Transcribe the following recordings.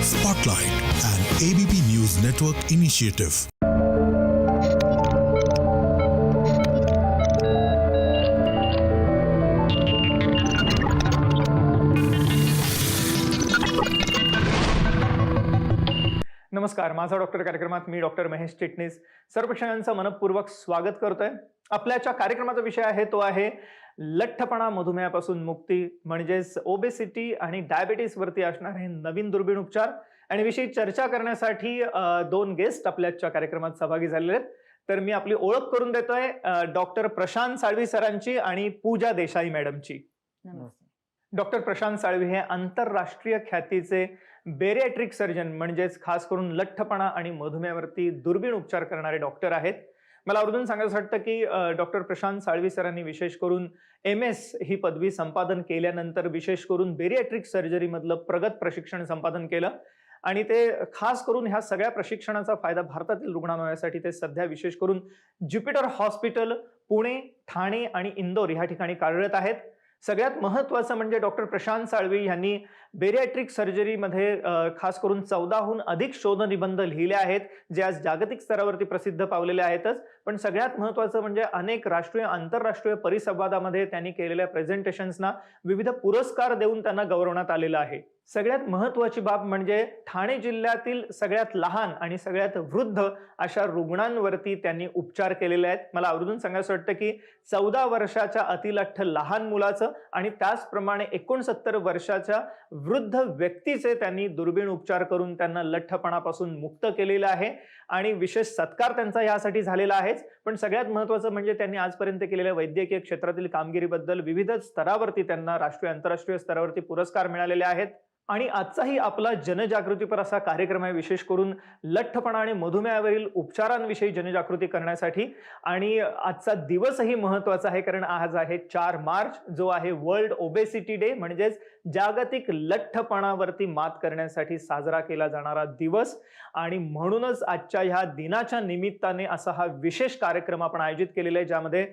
Spotlight, an ABP News Network initiative. नमस्कार, माझा doctor कार्यक्रमात मी डॉक्टर महेश चिटणीस सर्व प्रेक्षकांचं मनपूर्वक स्वागत करतोय. आपल्याच्या कार्यक्रमाचा विषय आहे तो आहे लठ्ठपणा मधुमेहापासून मुक्ती, म्हणजेच ओबेसिटी आणि डायबिटीस वरती असणारे नवीन दुर्बीण उपचार. आणि विषयी चर्चा करण्यासाठी दोन गेस्ट आपल्याच्या कार्यक्रमात सहभागी झालेले आहेत. तर मी आपली ओळख करून देतोय डॉक्टर प्रशांत साळवी सरांची आणि पूजा देसाई मॅडमची. डॉक्टर प्रशांत साळवी हे आंतरराष्ट्रीय ख्यातीचे बेरियाट्रिक सर्जन, म्हणजेच खास करून लठ्ठपणा आणि मधुमेहावरती दुर्बीण उपचार करणारे डॉक्टर आहेत. मला आवर्जून सांगायचं वाटतं की डॉक्टर प्रशांत साळवी सरांनी विशेष करून MS ही पदवी संपादन केल्यानंतर विशेष करून बेरियाट्रिक सर्जरी मधलं प्रगत प्रशिक्षण संपादन केलं आणि ते खास करून ह्या सगळ्या प्रशिक्षणाचा फायदा भारतातील रुग्णांना होण्यासाठी ते सध्या विशेष करून ज्युपिटर हॉस्पिटल, पुणे, ठाणे आणि इंदोर या ठिकाणी कार्यरत आहेत. सगळ्यात महत्त्वाचं म्हणजे डॉक्टर प्रशांत साळवी यांनी बेरियाट्रिक सर्जरीमध्ये खास करून 14हून अधिक शोध निबंध लिहिले आहेत, जे आज जागतिक स्तरावरती प्रसिद्ध पावलेले आहेतच. पण सगळ्यात महत्त्वाचं म्हणजे अनेक राष्ट्रीय आंतरराष्ट्रीय परिसंवादामध्ये त्यांनी केलेल्या प्रेझेंटेशन्सना विविध पुरस्कार देऊन त्यांना गौरवण्यात आलेलं आहे. सगळ्यात महत्त्वाची बाब म्हणजे ठाणे जिल्ह्यातील सगळ्यात लहान आणि सगळ्यात वृद्ध अशा रुग्णांवरती त्यांनी उपचार केलेले आहेत. मला आवर्जून सांगायचं वाटतं की 14 वर्षाच्या अतिलठ्ठ लहान मुलाचं आणि त्याचप्रमाणे 69 वर्षाच्या वृद्ध व्यक्तीचे त्यांनी दुर्बीण उपचार करून त्यांना लठ्ठपणापासून मुक्त केलेलं आहे आणि विशेष सत्कार त्यांचा यासाठी झालेला आहेच. पण सगळ्यात महत्त्वाचं म्हणजे त्यांनी आजपर्यंत केलेल्या वैद्यकीय क्षेत्रातील कामगिरीबद्दल विविध स्तरावरती त्यांना राष्ट्रीय आंतरराष्ट्रीय स्तरावरती पुरस्कार मिळालेले आहेत. आणि आजचाही आपला जनजागृतीपर असा कार्यक्रम आहे, विशेष करून लठ्ठपणा आणि मधुमेहावरील उपचारांविषयी जनजागृती करण्यासाठी. आणि आजचा दिवसही महत्त्वाचा आहे कारण आज आहे 4 मार्च, जो आहे वर्ल्ड ओबेसिटी डे, म्हणजेच जागतिक लठ्ठपणावरती मात करण्यासाठी साजरा केला जाणारा दिवस. आणि म्हणूनच आजच्या ह्या दिनाच्या निमित्ताने असा हा विशेष कार्यक्रम आपण आयोजित केलेला आहे, ज्यामध्ये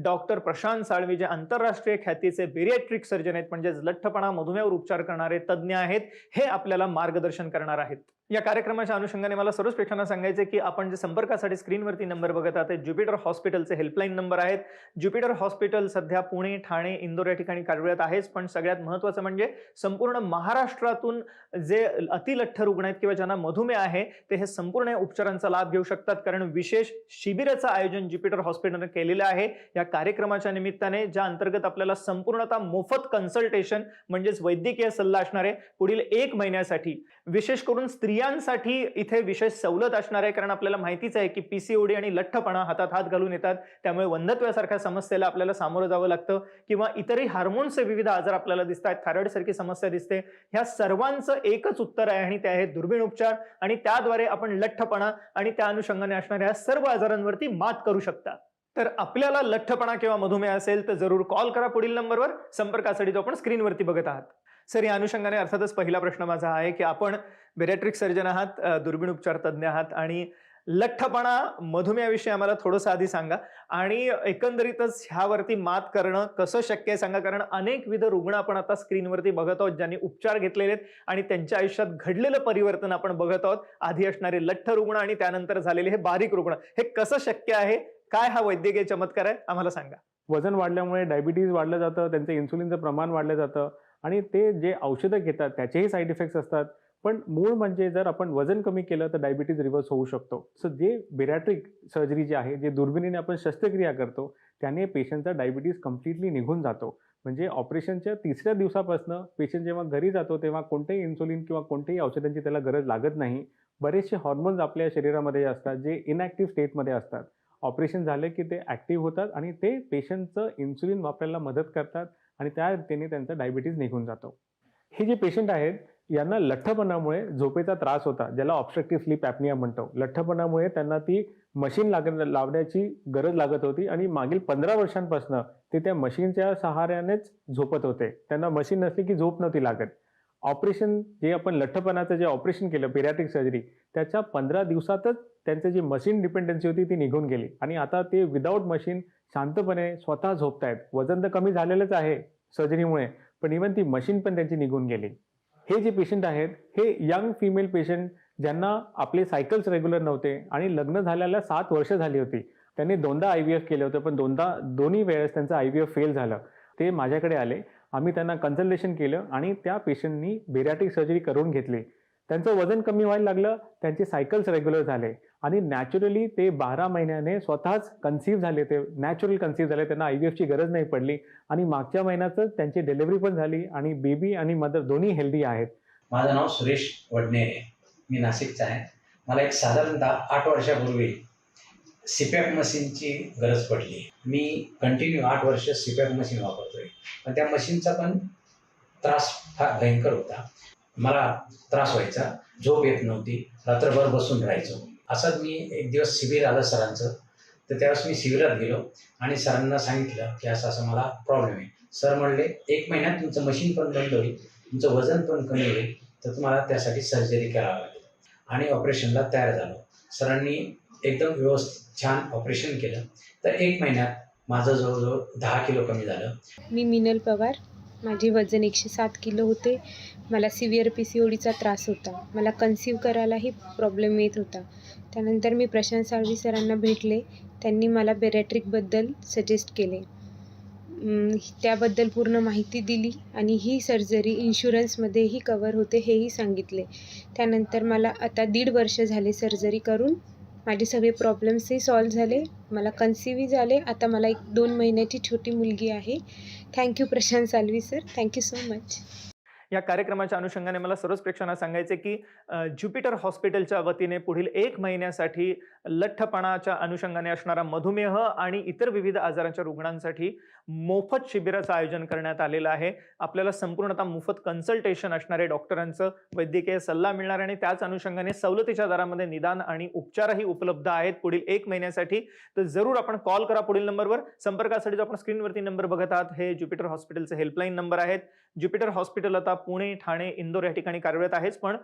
डॉक्टर प्रशांत साळवी जे आंतरराष्ट्रीय ख्यातीचे बेरियाट्रिक सर्जन आहेत, म्हणजेच लठ्ठपणा मधुमेहावर उपचार करणारे तज्ज्ञ आहेत, हे आपल्याला मार्गदर्शन करणार आहेत. या कार्यक्रमाच्या अनुषंगाने मला सर्वच प्रेक्षकांना सांगायचे की आपण जे संपर्कासाठी स्क्रीनवरती नंबर बघत आहात ते ज्युपिटर हॉस्पिटलचे हेल्पलाईन नंबर आहेत. ज्युपिटर हॉस्पिटल सध्या पुणे, ठाणे, इंदोर या ठिकाणी कार्यरत आहेच. पण सगळ्यात महत्त्वाचं म्हणजे संपूर्ण महाराष्ट्रातून जे अतिलठ्ठ रुग्ण आहेत किंवा ज्यांना मधुमेह आहे ते हे संपूर्ण उपचारांचा लाभ घेऊ शकतात, कारण विशेष शिबिराचं आयोजन ज्युपिटर हॉस्पिटलने केलेलं आहे या कार्यक्रमाच्या निमित्ताने, ज्या अंतर्गत आपल्याला संपूर्णतः मोफत कन्सल्टेशन म्हणजेच वैद्यकीय सल्ला असणार आहे पुढील 1 महिन्यासाठी. विशेष करून स्त्रियांसाठी इथे विशेष सवलत असणार आहे, कारण आपल्याला माहितीच आहे की PCOD आणि लठ्ठपणा हातात हात घालून येतात, त्यामुळे वंध्यत्वासारख्या समस्येला आपल्याला सामोरं जावं लागतं किंवा इतरही हार्मोन्सचे विविध आजार आपल्याला दिसतात, थायरॉइड सारखी समस्या दिसते. ह्या सर्वांचं एकच उत्तर आहे आणि ते आहे दुर्बीण उपचार. आणि त्याद्वारे आपण लठ्ठपणा आणि त्या अनुषंगाने असणाऱ्या सर्व आजारांवरती मात करू शकता. तर आपल्याला लठ्ठपणा किंवा मधुमेह असेल तर जरूर कॉल करा पुढील नंबरवर संपर्कासाठी, जो आपण स्क्रीनवरती बघत आहात. सर, या अनुषंगाने अर्थातच पहिला प्रश्न माझा आहे की आपण बेरियाट्रिक सर्जन आहात, दुर्बीण उपचार तज्ज्ञ आहात आणि लठ्ठपणा मधुमेहाविषयी आम्हाला थोडंसं आधी सांगा आणि एकंदरीतच ह्यावरती मात करणं कसं शक्य आहे सांगा, कारण अनेकविध रुग्ण आपण आता स्क्रीनवरती बघत आहोत ज्यांनी उपचार घेतलेले आहेत आणि त्यांच्या आयुष्यात घडलेलं परिवर्तन आपण बघत आहोत. आधी असणारे लठ्ठ रुग्ण आणि त्यानंतर झालेले हे बारीक रुग्ण, हे कसं शक्य आहे, काय हा वैद्यकीय चमत्कार आहे, आम्हाला सांगा. वजन वाढल्यामुळे डायबिटीज वाढलं जातं, त्यांचं इन्सुलिनचं प्रमाण वाढलं जातं आणि ते जे औषधं घेतात त्याचेही साईड इफेक्ट्स असतात. पण मूळ म्हणजे जर आपण वजन कमी केलं तर डायबिटीज रिव्हर्स होऊ शकतो. सो जे बेरियाट्रिक सर्जरी जे आहे, जे दुर्बिणीने आपण शस्त्रक्रिया करतो, त्याने पेशंटचा डायबिटीज कम्प्लिटली निघून जातो. म्हणजे ऑपरेशनच्या 3ऱ्या दिवसापासून पेशंट जेव्हा घरी जातो तेव्हा कोणतेही इन्सुलिन किंवा कोणत्याही औषधांची त्याला गरज लागत नाही. बरेचसे हॉर्मोन्स आपल्या शरीरामध्ये असतात जे इनॅक्टिव्ह स्टेटमध्ये असतात. ऑपरेशन झालं की ते ॲक्टिव्ह होतात आणि ते पेशंटचं इन्सुलिन वापरायला मदत करतात आणि त्या रीतीने त्यांचा डायबिटीज निघून जातो. हे जे पेशंट आहेत यांना लठ्ठपणामुळे झोपेचा त्रास होता, ज्याला ऑब्स्ट्रक्टिव्ह स्लीप ॲपनिया म्हणतो. लठ्ठपणामुळे त्यांना ती मशीन लावण्याची गरज लागत होती आणि मागील 15 वर्षांपासून ते त्या मशीनच्या सहाऱ्यानेच झोपत होते. त्यांना मशीन नसली की झोप नव्हती लागत. ऑपरेशन जे आपण लठ्ठपणाचं जे ऑपरेशन केलं बेरियाट्रिक सर्जरी, त्याच्या 15 दिवसातच त्यांची जी मशीन डिपेंडन्सी होती ती निघून गेली आणि आता ते विदाऊट मशीन शांतपणे स्वतः झोपतायत. वजन तर कमी झालेलंच आहे सर्जरीमुळे, पण इव्हन ती मशीन पण त्यांची निघून गेली. हे जे पेशंट आहेत हे यंग फिमेल पेशंट ज्यांना आपले सायकल्स रेग्युलर नव्हते आणि लग्न झाल्याला 7 वर्ष झाली होती. त्यांनी 2दा IVF केलं होतं, पण दोन्ही वेळेस त्यांचं IVF फेल झालं. ते माझ्याकडे आले. आम्ही त्यांना कन्सल्टेशन केलं आणि त्या पेशंटनी बेरियाट्रिक सर्जरी करून घेतली. त्यांचं वजन कमी व्हायला लागलं, त्यांचे सायकल्स रेग्युलर झाले आणि नॅचरली ते 12 महिन्याने स्वतःच कन्सीव्ह झाले. ते नॅचरल कन्सीव्ह झाले. त्यांना IVFची गरज नाही पडली आणि मागच्या महिन्यातच त्यांची डिलिव्हरी पण झाली आणि बेबी आणि मदर दोन्ही हेल्दी आहेत. माझं नाव सुरेश वडनेरे, मी नाशिकचा आहे. मला एक साधारणतः 8 वर्षापूर्वी CPAP मशीनची गरज पडली. मी कंटिन्यू 8 वर्ष CPAP मशीन वापरतोय, पण त्या मशीनचा पण त्रास फार भयंकर होता. मला त्रास व्हायचा, झोप येत नव्हती, रात्रभर बसून राहायचो. असंच मी एक दिवस शिबिर आलं सरांचं, तर त्यावेळेस मी शिबिरात गेलो आणि सरांना सांगितलं की असं असं मला प्रॉब्लेम आहे. सर म्हणले 1 महिन्यात तुमचं मशीन पण बंद होईल, तुमचं वजन पण कमी होईल, तर तुम्हाला त्यासाठी सर्जरी करावी लागेल. आणि ऑपरेशनला तयार झालो. सरांनी एकदम व्यवस्थित छान ऑपरेशन केलं, तर 1 महिन्यात माझं जवळजवळ 10 किलो कमी झालं. मी मिनल पवार, माझे वजन 107 किलो होते. मला सिव्हिअर PCODचा त्रास होता. मला कन्सीव्ह करायलाही प्रॉब्लेम येत होता. त्यानंतर मी प्रशांत साळवी सरांना भेटले. त्यांनी मला बेरियाट्रिकबद्दल सजेस्ट केले. त्याबद्दल पूर्ण माहिती दिली आणि ही सर्जरी इन्शुरन्समध्येही कवर होते हेही सांगितले. त्यानंतर मला आता 1.5 वर्ष झाले सर्जरी करून. माझे सगळे प्रॉब्लेम्सही सॉल्व्ह झाले. मला कन्सीव्हही झाले. आता मला 1-2 महिन्याची छोटी मुलगी आहे. Thank you Prashant Salvi sir. Thank you so much. या कार्यक्रमाच्या अनुषंगाने मला सर्वच प्रेक्षकांना सांगायचे की ज्युपिटर हॉस्पिटलच्या वतीने पुढील 1 महिन्यासाठी लठ्ठपणाच्या अनुषंगाने असणारा मधुमेह आणि इतर विविध आजारांच्या रुग्णांसाठी मोफत शिबिराचं आयोजन करण्यात आलेलं आहे. आपल्याला संपूर्णतः मोफत कन्सल्टेशन असणारे डॉक्टरांचं वैद्यकीय सल्ला मिळणार आणि त्याच अनुषंगाने सवलतीच्या दरामध्ये निदान आणि उपचारही उपलब्ध आहेत पुढील 1 महिन्यासाठी. तर जरूर आपण कॉल करा पुढील नंबरवर. संपर्कासाठी जो आपण स्क्रीनवरती नंबर बघत आहात हे ज्युपिटर हॉस्पिटलचे हेल्पलाईन नंबर आहेत. ज्युपिटर हॉस्पिटल आता पुणे, ठाणे, इंदोर या ठिकाणी कार्यरत आहेच, पण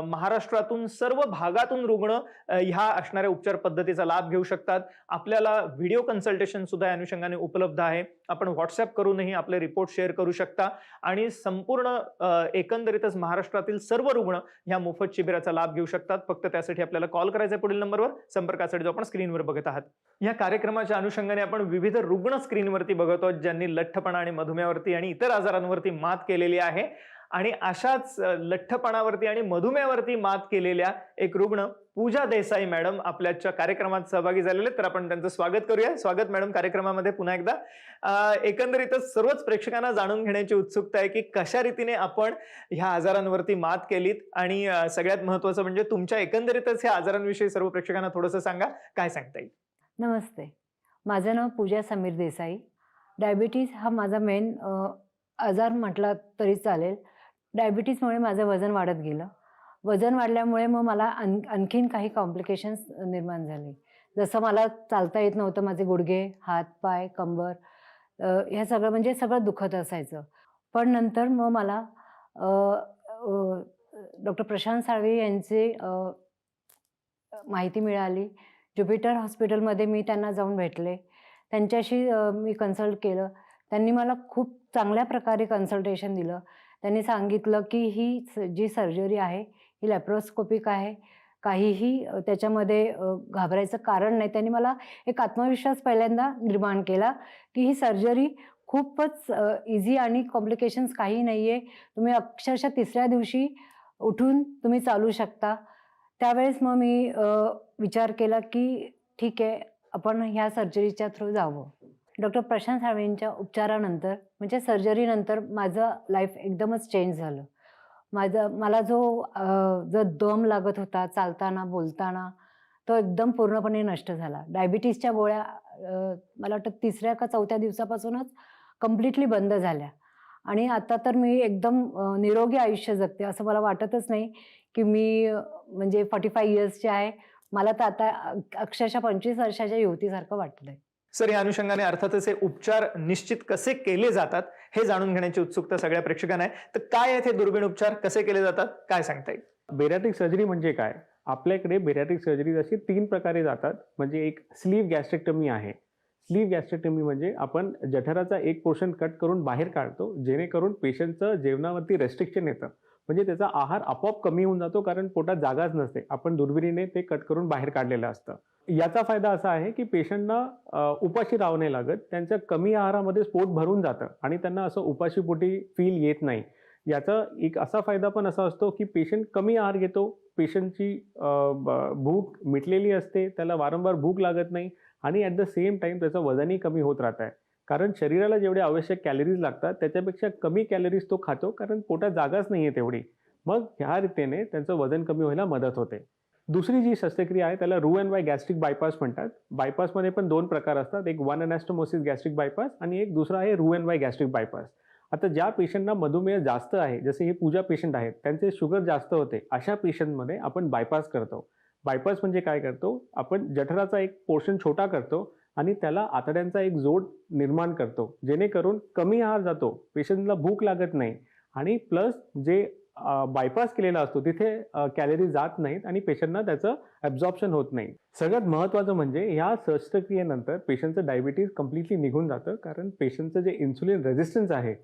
महाराष्ट्रातून सर्व भागातून रुग्ण ह्या असणाऱ्या उपचार पद्धतीचा लाभ घेऊ शकतात. आपल्याला व्हिडिओ कन्सल्टेशन सुद्धा या अनुषंगाने उपलब्ध आहे. आपण व्हॉट्सअप करूनही आपले रिपोर्ट शेअर करू शकता आणि संपूर्ण एकंदरीतच महाराष्ट्रातील सर्व रुग्ण ह्या मोफत शिबिराचा लाभ घेऊ शकतात. फक्त त्यासाठी आपल्याला कॉल करायचा पुढील नंबरवर. संपर्कासाठी जो आपण स्क्रीनवर बघत आहात. या कार्यक्रमाच्या अनुषंगाने आपण विविध रुग्ण स्क्रीनवरती बघतो ज्यांनी लठ्ठपणा आणि मधुमेहावरती आणि इतर आजारांवरती मात केलेली आहे. आणि अशाच लठ्ठपणावरती आणि मधुमेहावरती मात केलेल्या एक रुग्ण पूजा देसाई मॅडम आपल्याच्या कार्यक्रमात सहभागी झालेले, तर आपण त्यांचं स्वागत करूया. स्वागत मॅडम कार्यक्रमामध्ये पुन्हा एकदा. एकंदरीतच सर्वच प्रेक्षकांना जाणून घेण्याची उत्सुकता आहे की कशा रीतीने आपण ह्या आजारांवरती मात केलीत आणि सगळ्यात महत्त्वाचं म्हणजे तुमच्या एकंदरीतच ह्या आजारांविषयी सर्व प्रेक्षकांना थोडंसं सांगा, काय सांगता येईल? नमस्ते, माझं नाव पूजा समीर देसाई. डायबिटीज हा माझा मेन आजार म्हटला तरी चालेल. डायबिटीजमुळे माझं वजन वाढत गेलं. वजन वाढल्यामुळे मग मला आणखीन काही कॉम्प्लिकेशन्स निर्माण झाले. जसं मला चालता येत नव्हतं. माझे गुडघे, हात, पाय, कंबर ह्या सगळं म्हणजे सगळं दुखत असायचं. पण नंतर मग मला डॉक्टर प्रशांत साळवी यांची माहिती मिळाली. ज्युपिटर हॉस्पिटलमध्ये मी त्यांना जाऊन भेटले. त्यांच्याशी मी कन्सल्ट केलं. त्यांनी मला खूप चांगल्या प्रकारे कन्सल्टेशन दिलं. त्यांनी सांगितलं की ही जी सर्जरी आहे ही लॅप्रोस्कोपिक आहे, काहीही त्याच्यामध्ये घाबरायचं कारण नाही. त्यांनी मला एक आत्मविश्वास पहिल्यांदा निर्माण केला की ही सर्जरी खूपच इझी आणि कॉम्प्लिकेशन्स काही नाही आहे. तुम्ही अक्षरशः 3ऱ्या दिवशी उठून तुम्ही चालू शकता. त्यावेळेस मग मी विचार केला की ठीक आहे, आपण ह्या सर्जरीच्या थ्रू जावं. डॉक्टर प्रशांत साळवींच्या उपचारानंतर म्हणजे सर्जरीनंतर माझं लाईफ एकदमच चेंज झालं. मला जो दम लागत होता चालताना, बोलताना, तो एकदम पूर्णपणे नष्ट झाला. डायबिटीजच्या गोळ्या मला वाटतं 3ऱ्या का 4थ्या दिवसापासूनच कम्प्लिटली बंद झाल्या आणि आता तर मी एकदम निरोगी आयुष्य जगते. असं मला वाटतच नाही की मी म्हणजे 45 इयर्सची आहे. मला तर आता अक्षरशः 25 वर्षाच्या युवतीसारखं वाटतंय. सर, या अनुषंगाने अर्थातच हे उपचार निश्चित कसे केले जातात हे जाणून घेण्याची उत्सुकता सगळ्या प्रेक्षकांना आहे. तर काय आहेत हे दुर्बीण उपचार, कसे केले जातात, काय सांगता येईल? बेरियाट्रिक सर्जरी म्हणजे काय? आपल्याकडे बेरियाट्रिक सर्जरी अशी 3 प्रकारे जातात. म्हणजे एक स्लीव्ह गॅस्ट्रेक्टमी आहे. स्लीव्ह गॅस्ट्रेक्टमी म्हणजे आपण जठराचा एक पोर्शन कट करून बाहेर काढतो, जेणेकरून पेशंटचं जेवणावरती रेस्ट्रिक्शन येतं. म्हणजे त्याचा आहार आपोआप कमी होऊन जातो, कारण पोटात जागाच नसते. आपण दुर्बिणीने ते कट करून बाहेर काढलेलं असतं. याचा फायदा असा आहे की पेशंटना उपाशी राहावं नाही लागत. त्यांच्या कमी आहारामध्येच पोट भरून जातं आणि त्यांना असं उपाशीपोटी फील येत नाही. याचा एक असा फायदा पण असा असतो की पेशंट कमी आहार घेतो, पेशंटची भूक मिटलेली असते, त्याला वारंवार भूक लागत नाही आणि ॲट द सेम टाईम त्याचं वजनही कमी होत राहत आहे. कारण शरीराला जेवढे आवश्यक कॅलरीज लागतात त्याच्यापेक्षा कमी कॅलरीज तो खातो, कारण पोटात जागाच नाही आहे तेवढी. मग ह्या रीतीने त्यांचं वजन कमी व्हायला मदत होते. दुसरी जी शस्त्रक्रिया आहे त्याला रू अँड वाय गॅस्ट्रिक बायपास म्हणतात. बायपासमध्ये पण 2 प्रकार असतात. एक वन अनॅस्टोमोसिस गॅस्ट्रिक बायपास आणि एक दुसरा आहे रू अँड वाय गॅस्ट्रिक बायपास. आता ज्या पेशंटना मधुमेह जास्त आहे, जसे हे पूजा पेशंट आहेत, त्यांचे शुगर जास्त होते, अशा पेशंटमध्ये आपण बायपास करतो. बायपास म्हणजे काय करतो, आपण जठराचा एक पोर्शन छोटा करतो आणि त्याला आतड्यांचा एक जोड निर्माण करतो, जेणेकरून कमी आहार जातो, पेशंटला भूक लागत नाही आणि प्लस जे बायपास केलेला असतो तिथे कॅलरी जात नाहीत आणि पेशंटना त्याचं ॲब्झॉर्प्शन होत नाही. सगळ्यात महत्त्वाचं म्हणजे ह्या शस्त्रक्रियेनंतर पेशंटचं डायबिटीज कम्प्लिटली निघून जातं, कारण पेशंटचं जे इन्सुलिन रेझिस्टन्स आहे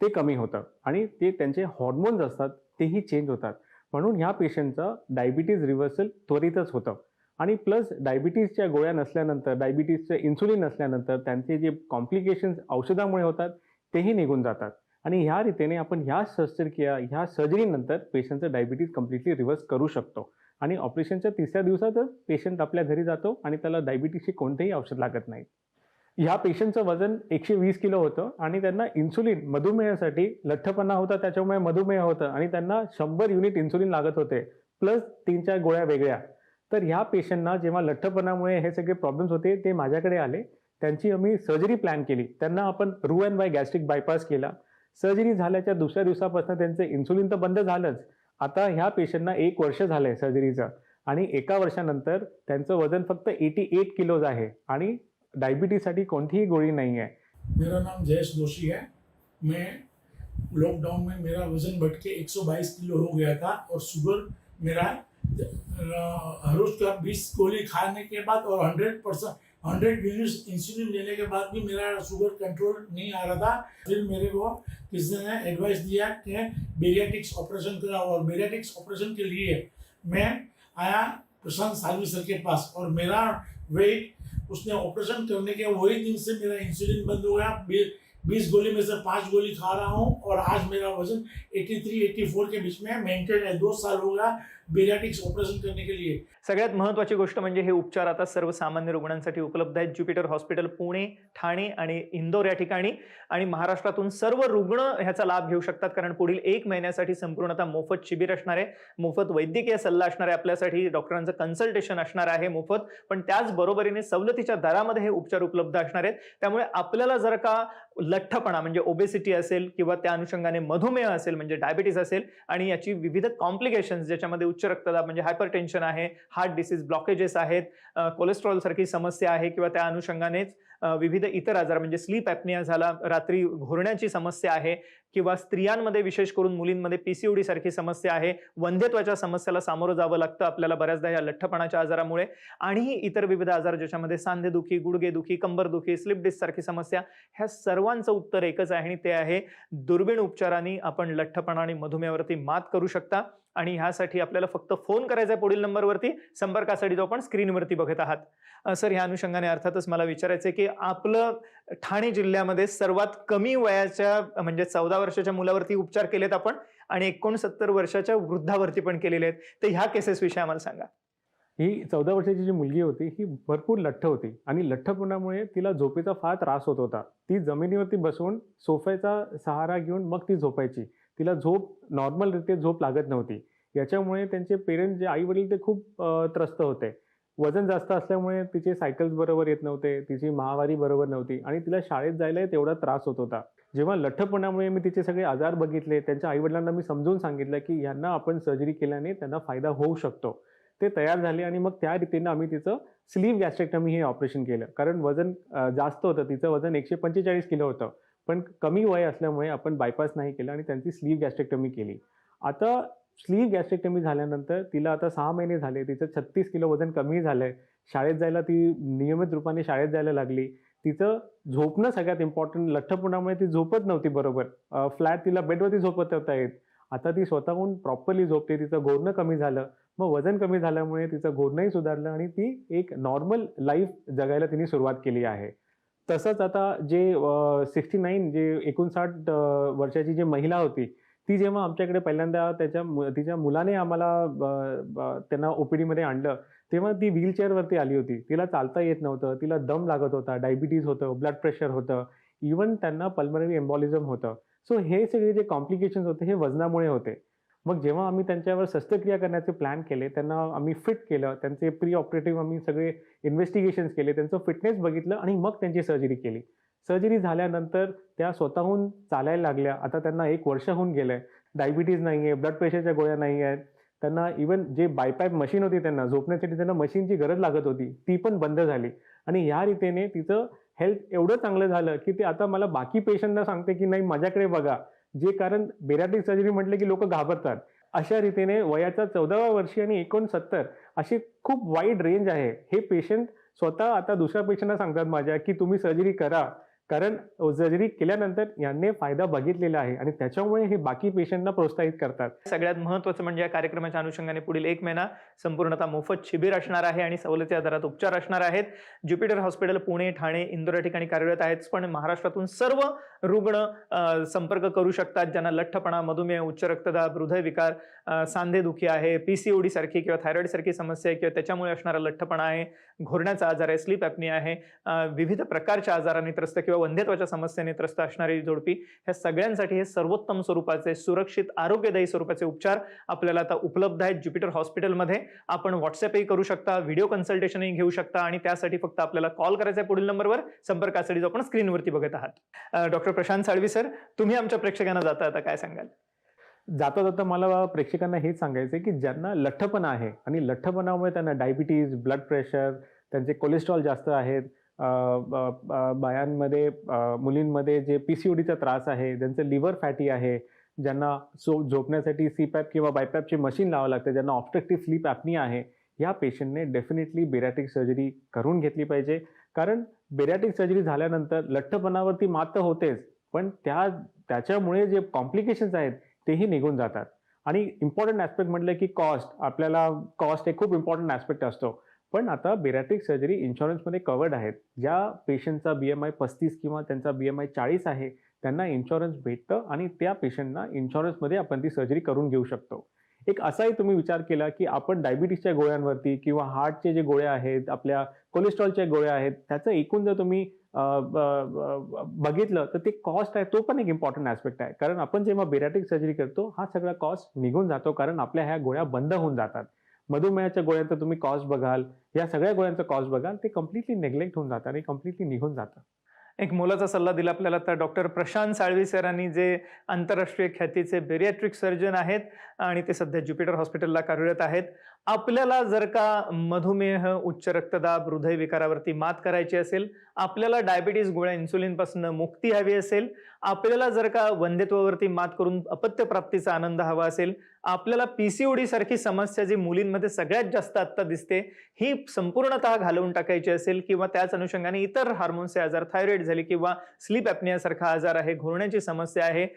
ते कमी होतं आणि ते त्यांचे हॉर्मोन्स असतात तेही चेंज होतात. म्हणून ह्या पेशंटचं डायबिटीज रिव्हर्सल त्वरितच होतं आणि प्लस डायबिटीजच्या गोळ्या नसल्यानंतर, डायबिटीजचं इन्सुलिन नसल्यानंतर त्यांचे जे कॉम्प्लिकेशन्स औषधामुळे होतात तेही निघून जातात. आणि ह्या रीतीने आपण ह्या शस्त्रक्रिया, ह्या सर्जरीनंतर पेशंटचं डायबिटीज कम्प्लिटली रिव्हर्स करू शकतो आणि ऑपरेशनच्या 3ऱ्या दिवसातच पेशंट आपल्या घरी जातो आणि त्याला डायबिटीजची कोणतेही औषध लागत नाही. ह्या पेशंटचं वजन 120 किलो होतं आणि त्यांना इन्सुलिन मधुमेहासाठी लठ्ठपणा होता, त्याच्यामुळे मधुमेह होतं आणि त्यांना 100 युनिट इन्सुलिन लागत होते, प्लस 3-4 गोळ्या वेगळ्या. तर ह्या पेशंटना जेव्हा लठ्ठपणामुळे हे सगळे प्रॉब्लेम्स होते ते माझ्याकडे आले. त्यांची आम्ही सर्जरी प्लॅन केली. त्यांना आपण रू अँड वाय गॅस्ट्रिक बायपास केला. सर्जरी झाल्याच्या 2ऱ्या दिवसापासून त्यांचं इन्सुलिन तर बंद झालंच. आता ह्या पेशंटना 1 वर्ष झालंय सर्जरीचं आणि 1 वर्षानंतर त्यांचं वजन फक्त 88 किलोज आहे आणि डायबिटीजसाठी कोणतीही गोळी नाही आहे. मेरा नाम जयेश जोशी है। मैं लॉकडाउन में मेरा वजन बढ़ के 122 किलो हो गया था और शुगर मेरा हर रोज का 20 गोली खाने के बाद और 100 यूनिट्स इंसुलिन लेने के बाद भी मेरा शुगर कंट्रोल नहीं आ रहा था। फिर मेरे को किसी ने एडवाइस दिया कि बेरियाट्रिक्स ऑपरेशन कराओ और बेरियाट्रिक्स ऑपरेशन के लिए मैं आया प्रशांत सालवी सर के पास और मेरा वेट, उसने ऑपरेशन करने के वही दिन से मेरा इंसुलिन बंद हो गया। 20 गोली में से 5 गोली खा रहा हूँ और आज मेरा वजन 83-84 के बीच में मेंटेन है। 2 साल हो गया बेरियाट्रिक्स ऑपरेशन करने के लिए। सगळ्यात महत्त्वाची गोष्ट म्हणजे हे उपचार आता सर्वसामान्य रुग्णांसाठी उपलब्ध आहेत. ज्युपिटर हॉस्पिटल पुणे, ठाणे आणि इंदोर या ठिकाणी आणि महाराष्ट्रातून सर्व रुग्ण ह्याचा लाभ घेऊ शकतात, कारण पुढील 1 महिन्यासाठी संपूर्णतः मोफत शिबिर असणार आहे, मोफत वैद्यकीय सल्ला असणार आहे, आपल्यासाठी डॉक्टरांचं कन्सल्टेशन असणार आहे मोफत, पण त्याचबरोबरीने सवलतीच्या दरामध्ये हे उपचार उपलब्ध असणार आहेत. त्यामुळे आपल्याला जर का लठ्ठपणा म्हणजे ओबेसिटी असेल किंवा त्या अनुषंगाने मधुमेह असेल म्हणजे डायबिटीज असेल आणि याची विविध कॉम्प्लिकेशन्स ज्याच्यामध्ये उच्च रक्तदाब म्हणजे हायपरटेन्शन आहे, हार्ट डिसीज, ब्लॉकेजेस आहेत, कोलेस्ट्रॉल सारखी समस्या आहे किंवा त्या अनुषंगानेच विविध इतर आजार म्हणजे स्लीप ॲपनिया झाला, रात्री घोरण्याची समस्या आहे किंवा स्त्रियांमध्ये विशेष करून मुलींमध्ये पीसीओडी सारखी समस्या आहे, वंध्यत्वाच्या समस्याला सामोरं जावं लागतं आपल्याला बऱ्याचदा या लठ्ठपणाच्या आजारामुळे, आणि इतर विविध आजार ज्याच्यामध्ये सांधेदुखी, गुडघेदुखी, कंबरदुखी, स्लिप डिस्क सारखी समस्या, ह्या सर्वांचं उत्तर एकच आहे आणि ते आहे दुर्बीण उपचारांनी आपण लठ्ठपणा आणि मधुमेहावरती मात करू शकता. आणि ह्यासाठी आपल्याला फक्त फोन करायचा आहे पुढील नंबरवरती, संपर्कासाठी जो आपण स्क्रीनवरती बघत आहात. सर, ह्या अनुषंगाने अर्थातच मला विचारायचं आहे की आपलं ठाणे जिल्ह्यामध्ये सर्वात कमी वयाच्या म्हणजे 14 वर्षाच्या मुलावरती उपचार केलेत आपण आणि 69 वर्षाच्या वृद्धावरती पण केलेले आहेत, तर ह्या केसेस विषयी आम्हाला सांगा. ही 14 वर्षाची जी मुलगी होती ही भरपूर लठ्ठ होती आणि लठ्ठपणामुळे तिला झोपेचा फार त्रास होत होता. ती जमिनीवरती बसून सोफ्याचा सहारा घेऊन मग ती झोपायची. तिला नॉर्मल रीते झोप लागत नव्हती. याच्यामुळे त्यांचे पेरेंट्स जे आई वडील ते खूप त्रस्त होते. वजन जास्त असल्यामुळे तिचे सायकल्स बरोबर येत नव्हते, तिची माहवारी बरोबर नव्हती आणि तिला शाळेत जायला तेवढा त्रास होत होता. जेव्हा लठ्ठपणामुळे मी तिचे सगळे आजार बघितले, त्यांच्या आईवडिलांना मी समजून सांगितलं की यांना आपण सर्जरी केल्याने त्यांना फायदा होऊ शकतो. ते तयार झाले आणि मग त्या रीतीनं आम्ही तिचं स्लीव्ह गॅस्ट्रेक्टमी हे ऑपरेशन केलं. कारण वजन जास्त होतं, तिचं वजन 145 किलो होतं, पण कमी वय असल्यामुळे आपण बायपास नाही केलं आणि त्यांची स्लीव्ह गॅस्ट्रेक्टमी केली. आता स्लीव्ह गॅस्ट्रेक्टमी झाल्यानंतर तिला आता 6 महिने झाले, तिचं 36 किलो वजन कमी झालंय. शाळेत जायला ती नियमित रूपाने शाळेत जायला लागली. तिचं झोपणं सगळ्यात इम्पॉर्टंट. लठ्ठपणामुळे ती झोपत नव्हती बरोबर. फ्लॅट तिला बेडवरती झोपत होता येत. आता ती स्वतःहून प्रॉपरली झोपते. तिचं घोरणं कमी झालं. मग वजन कमी झाल्यामुळे तिचं घोरणंही सुधारलं आणि ती एक नॉर्मल लाईफ जगायला तिने सुरुवात केली आहे. तसंच आता जे 69 जे 59 वर्षाची जी महिला होती, ती जेव्हा आमच्याकडे पहिल्यांदा तिच्या मुलाने आम्हाला त्यांना OPDमध्ये आणलं, तेव्हा ती व्हीलचेअरवरती आली होती. तिला चालता येत नव्हतं, तिला दम लागत होता, डायबिटीज होतं, ब्लड प्रेशर होतं, इव्हन त्यांना पल्मनरी एम्बॉलिझम होतं. सो हे सगळे जे कॉम्प्लिकेशन्स होते हे वजनामुळे होते. मग जेव्हा आम्ही त्यांच्यावर शस्त्रक्रिया करण्याचे प्लॅन केले, त्यांना आम्ही फिट केलं, त्यांचे प्री ऑपरेटिव्ह आम्ही सगळे इन्व्हेस्टिगेशन्स केले, त्यांचं फिटनेस बघितलं आणि मग त्यांची सर्जरी केली. सर्जरी झाल्यानंतर त्या स्वतःहून चालायला लागल्या. आता त्यांना 1 वर्ष होऊन गेलंय. डायबिटीज नाही आहे, ब्लड प्रेशरच्या गोळ्या नाही आहेत. त्यांना इव्हन जे बायपॅप मशीन होती त्यांना झोपण्यासाठी त्यांना मशीनची गरज लागत होती, ती पण बंद झाली. आणि ह्या रीतीने तिचं हेल्थ एवढं चांगलं झालं की ते आता मला बाकी पेशंटना सांगते की नाही माझ्याकडे बघा. जे कारण बेरॅट्रिक सर्जरी म्हटलं की लोक घाबरतात. अशा रीतीने वयाच्या 14व्या वर्षी आणि 69 अशी खूप वाईड रेंज आहे. हे पेशंट स्वतः आता दुसऱ्या पेशंटना सांगतात माझ्या की तुम्ही सर्जरी करा, कारण सर्जरी केल्यानंतर यांनी फायदा बघितलेला आहे आणि त्याच्यामुळे हे बाकी पेशंटना प्रोत्साहित करतात. सगळ्यात महत्त्वाचं म्हणजे या कार्यक्रमाच्या अनुषंगाने पुढील 1 महिना संपूर्णतः मोफत शिबिर असणार आहे आणि सवलतीच्या दरात उपचार असणार आहेत. ज्युपिटर हॉस्पिटल पुणे, ठाणे, इंदोर या ठिकाणी कार्यरत आहेत. पण महाराष्ट्रातून सर्व रुग्ण संपर्क करू शकतात ज्यांना लठ्ठपणा, मधुमेह, उच्च रक्तदाब, हृदयविकार, सांधेदुखी आहे, PCOD सारखी किंवा थायरॉइड सारखी समस्या आहे किंवा त्याच्यामुळे असणारा लठ्ठपणा आहे, घोरण्याचा आजार आहे, स्लीप ॲपनिया आहे, विविध प्रकारच्या आजारांनी त्रस्त किंवा वंध्यत्वाच्या समस्येने त्रस्त असणारी जोडपी, ह्या सगळ्यांसाठी हे सर्वोत्तम स्वरूपाचे, सुरक्षित, आरोग्यदायी स्वरूपाचे उपचार आपल्याला आता उपलब्ध आहेत ज्युपिटर हॉस्पिटलमध्ये. आपण व्हॉट्सअपही करू शकता, व्हिडिओ कन्सल्टेशनही घेऊ शकता आणि त्यासाठी फक्त आपल्याला कॉल करायचा आहे पुढील नंबरवर. संपर्कासाठी जो आपण स्क्रीनवरती बघत आहात. डॉक्टर प्रशांत साळवी सर, तुम्ही आमच्या प्रेक्षकांना जाता आता काय सांगाल? जाता जाता मला प्रेक्षकांना हेच सांगायचं आहे की ज्यांना लठ्ठपणा आहे आणि लठ्ठपणामुळे त्यांना डायबिटीज, ब्लड प्रेशर, त्यांचे कोलेस्ट्रॉल जास्त आहेत, बायांमध्ये मुलींमध्ये जे PCODचा त्रास आहे, ज्यांचं लिव्हर फॅटी आहे, ज्यांना झोपण्यासाठी CPAP किंवा बायपॅपची मशीन लावावं लागते, ज्यांना ऑब्स्ट्रक्टिव्ह स्लीप ॲपनिया आहे, या पेशंटने डेफिनेटली बेरॅट्रिक सर्जरी करून घेतली पाहिजे. कारण बेरॅट्रिक सर्जरी झाल्यानंतर लठ्ठपणावरती मात तर होतेच, पण त्याच्यामुळे जे कॉम्प्लिकेशन्स आहेत तेही निघून जातात. आणि इम्पॉर्टंट ॲस्पेक्ट म्हटलं की आपल्याला कॉस्ट हे खूप इम्पॉर्टंट ॲस्पेक्ट असतो. पण आता बेरॅट्रिक सर्जरी इन्शुरन्समध्ये कवर्ड आहेत. ज्या पेशंटचा BMI 35 किंवा त्यांचा BMI 40 आहे त्यांना इन्शुरन्स भेटतं आणि त्या पेशंटना इन्शुरन्समध्ये आपण ती सर्जरी करून घेऊ शकतो. एक असाही तुम्ही विचार केला की आपण डायबिटीसच्या गोळ्यांवरती किंवा हार्टचे जे गोळ्या आहेत, आपल्या कोलेस्ट्रॉलच्या गोळ्या आहेत, त्याचं एकूण जर तुम्ही बघितलं तर ते कॉस्ट आहे, तो पण एक इम्पॉर्टंट ॲस्पेक्ट आहे. कारण आपण जेव्हा बेरॅट्रिक सर्जरी करतो हा सगळा कॉस्ट निघून जातो, कारण आपल्या ह्या गोळ्या बंद होऊन जातात. मधुमेहाच्या गोळ्यांचा तुम्ही कॉस्ट बघाल, या सगळ्या गोळ्यांचा कॉस्ट बघाल, ते कम्प्लिटली नेग्लेक्ट होऊन जातात आणि कम्प्लिटली निघून जातं. एक मोलाचा सल्ला दिला आपल्याला तर डॉक्टर प्रशांत साळवी सरांनी, जे आंतरराष्ट्रीय ख्यातीचे बेरियाट्रिक सर्जन आहेत आणि ते सध्या ज्युपिटर हॉस्पिटलला कार्यरत आहेत. आपल्याला जर का मधुमेह, उच्च रक्तदाब, हृदयविकारावरती मात करायची असेल, आपल्याला डायबिटीज गोळ्या, इन्सुलिनपासून मुक्ती हवी असेल, आपल्याला जर का वंध्यत्वावरती मात करून अपत्य प्राप्तीचा आनंद हवा असेल, आपल्याला PCOD सारखी समस्या जी मुलींमध्ये सगळ्यात जास्त आत्ता दिसते ही संपूर्णतः घालवून टाकायची असेल किंवा त्याच अनुषंगाने इतर हार्मोन्सचे आजार, थायरॉइड झाले किंवा स्लीप ॲपनिया सारखा आजार आहे, घोरण्याची समस्या आहे,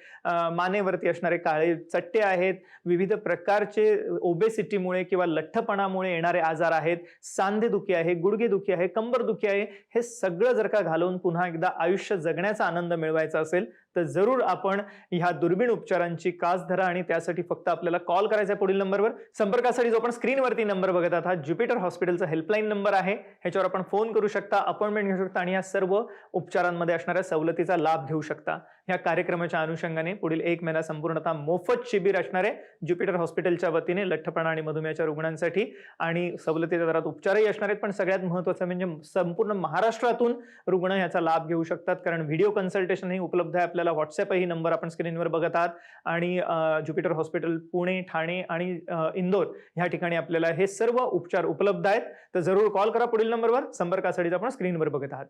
मानेवरती असणारे काळे चट्टे आहेत, विविध प्रकारचे ओबेसिटीमुळे किंवा लठ्ठपणामुळे येणारे आजार आहेत, सांधेदुखी आहे, गुडघेदुखी आहे, कंबरदुखी आहे, हे सगळं जर का घालवून पुन्हा एकदा आयुष्य जगण्याचा आनंद मिळवायचा असेल तर जरूर आपण ह्या दुर्बीण उपचारांची कास धरा आणि त्यासाठी फक्त आपल्याला कॉल करायचा आहे पुढील नंबरवर. संपर्कासाठी जो आपण स्क्रीनवरती नंबर बघत आहात हा ज्युपिटर हॉस्पिटलचा हेल्पलाईन नंबर आहे. ह्याच्यावर आपण फोन करू शकता, अपॉइंटमेंट घेऊ शकता आणि या सर्व उपचारांमध्ये असणाऱ्या सवलतीचा लाभ घेऊ शकता. ह्या कार्यक्रमाच्या अनुषंगाने पुढील 1 महिना संपूर्णतः मोफत शिबिर असणार आहे ज्युपिटर हॉस्पिटलच्या वतीने लठ्ठपणा आणि मधुमेहाच्या रुग्णांसाठी आणि सवलतीच्या दरात उपचारही असणार आहेत. पण सगळ्यात महत्त्वाचं म्हणजे संपूर्ण महाराष्ट्रातून रुग्ण ह्याचा लाभ घेऊ शकतात, कारण व्हिडिओ कन्सल्टेशनही उपलब्ध आहे. आपल्याला व्हॉट्सअपही नंबर आपण स्क्रीनवर बघत आहात आणि ज्युपिटर हॉस्पिटल पुणे, ठाणे आणि इंदोर ह्या ठिकाणी आपल्याला हे सर्व उपचार उपलब्ध आहेत. तर जरूर कॉल करा पुढील नंबरवर. संपर्कासाठी आपण स्क्रीनवर बघत आहात.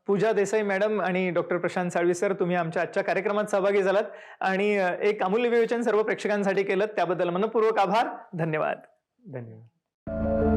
पूजा देसाई मॅडम आणि डॉक्टर प्रशांत साळवी सर, तुम्ही आमच्या आजच्या कार्यक्रमात सहभागी झालात आणि एक अमूल्य विवेचन सर्व प्रेक्षकांसाठी केलं, त्याबद्दल मनपूर्वक आभार. धन्यवाद. धन्यवाद.